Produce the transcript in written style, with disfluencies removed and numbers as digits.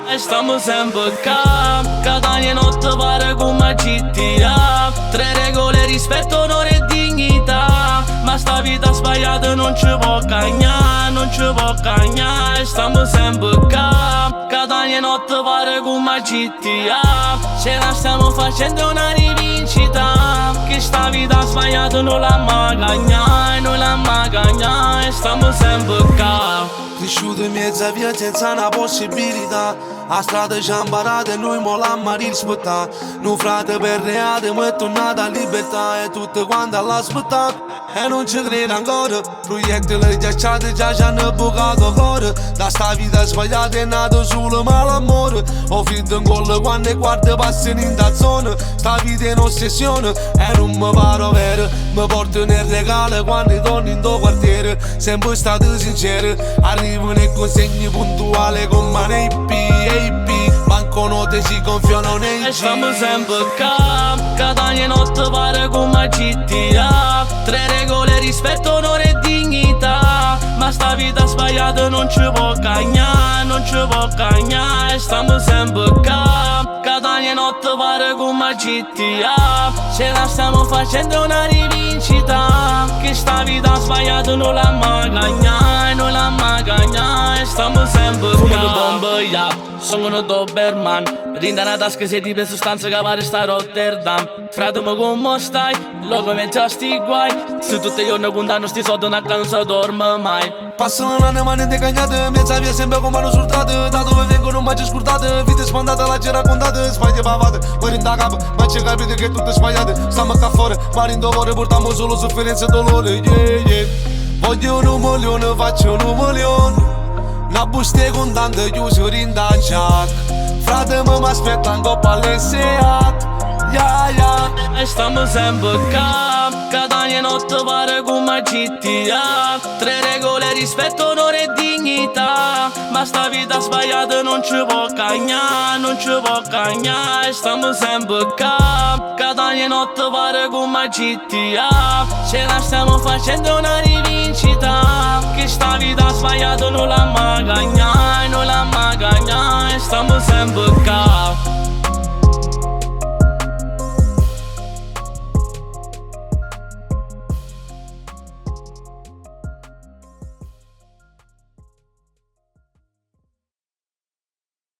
e stiamo sempre qua. Cada ogni notte pare come GTA. Tre regole, rispetto, onore e dignità. Ma sta vita sbagliata non ci può cagnare, non ci può cagnare. Stiamo sempre qua. Cada ogni notte pare come GTA. Ce la stiamo facendo una rivincita. Che sta vita sbagliata non la mai cagnare, non la mai cagnare. Stiamo sempre qua. Cresciuto in mezzo a via senza una possibilità. A strada ci ha imparato e noi mo l'amma rispettare. Noi frate per reate ma è tornata a libertà. E tutte quante all'aspettare e non ci credo ancora. Proiettili ghiacciati già ci hanno bucato cuore. Da sta vita sbagliata è nato solo malamore. Ho finito in gol quando guardo passano in da zona. Sta vita è un'ossessione e non mi pare vero. Mi porto nel regalo quando torno in tuo quartiere. Sempre stato sincero. Arrivano e consegni puntuali con mani AP. Banconote si gonfiano nei e G. stiamo sempre qua. Cada ogni notte pare come GTA. Tre regole, rispetto, onore e dignità. Ma sta vita sbagliata non ci può cagnare, non ci può cagnare. Stiamo sempre qua. Cada ogni notte pare come GTA. Ce la stiamo facendo una rivincita. Che sta vita sbagliata non la mai cagnare, non la mai cagnare. Stiamo sempre qua. Fumano bombe, yeah. Sono un Doberman. Rinda una tasca se ti per sostanza che pare sta a Rotterdam. Frate ma come stai? Logo mentre sti guai. Se tutti i giorni contano sti soldi non non si dorme mai. Passano l'anno mani decagnate. Mezza via sempre come hanno surtate. Da dove vengono non mai scurtate. Vite spandate la ci raccontate. Sbaglie pavate, poi rinda capo. Ma ci capite che tutte sbagliate. Stiamo qua fuori, ma in dovore portiamo solo sofferenza e dolore. Yeah, yeah. Voglio un milione, faccio un milione. Una busta contante chiuso in da jack. Frate mi aspetta in coppa all'Seat. Yeah, yeah. E stiamo sempre qua. Cada ogni notte pare come GTA. Tre regole, rispetto, onore e dignità. Ma sta vita sbagliata non ci può cagnare, non ci può cagnare. Stiamo sempre qua. Cada ogni notte pare come GTA. Ce la stiamo facendo una rivincita. Che sta vita sbagliata non la mai cagnare, non la mai cagnare. Stiamo sempre qua.